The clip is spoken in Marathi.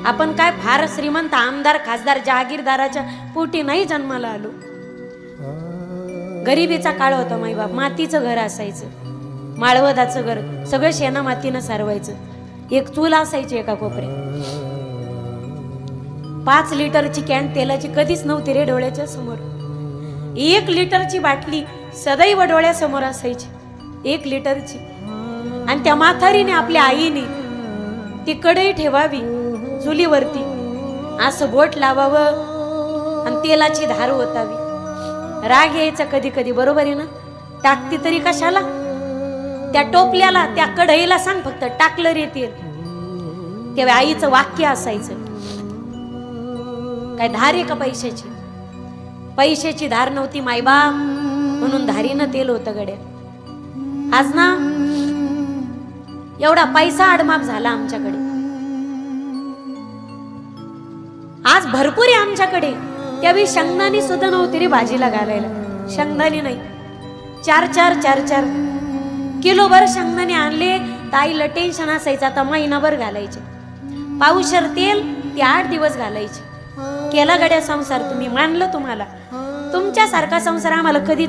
आपण काय फार श्रीमंत आमदार खासदार जहागीरदाराच्या पोटी नाही जन्माला आलो. गरिबीचा काळ होता. माई बाप मातीचं घर असायचं, माळवदाचं घर, सगळं शेणा मातीनं सारवायचं. एक चूल असायची एका कोपऱ्यात. 5 लिटरची कॅन तेलाची कधीच नव्हती रे डोळ्याच्या समोर. 1 लिटरची बाटली सदैव डोळ्यासमोर असायची, 1 लिटरची. आणि त्या म्हातारीने आपल्या आईने ती कढई ठेवावी चुलीवरती, असं बोट लावावं आणि तेलाची धार ओतावी. राग यायचा कधी कधी, बरोबर आहे ना. टाकती तरी कशाला, त्या टोपल्याला त्या कढईला सांग फक्त टाकलं रे तेल. तेव्हा आईचं वाक्य असायचं, काय धार आहे का पैशाची. पैशाची धार नव्हती मायबा, म्हणून धारीनं तेल होतं गड्या. आज ना एवढा पैसा आडमाप झाला आमच्याकडे. आज भरपूर आहे आमच्याकडे. त्यावेळी शेंगदाणी सुद्धा नव्हती रे भाजीला घालायला. शेंगदाणी नाही, 4 किलोभर शेंगदाणे आणले तर आईला टेन्शन असायचं, आता महिनाभर घालायचे. पावशेर तेल ते 8 दिवस घालायचे. केला गड्या संसार तुम्ही, मानलं तुम्हाला. तुमच्यासारखा संसार आम्हाला कधी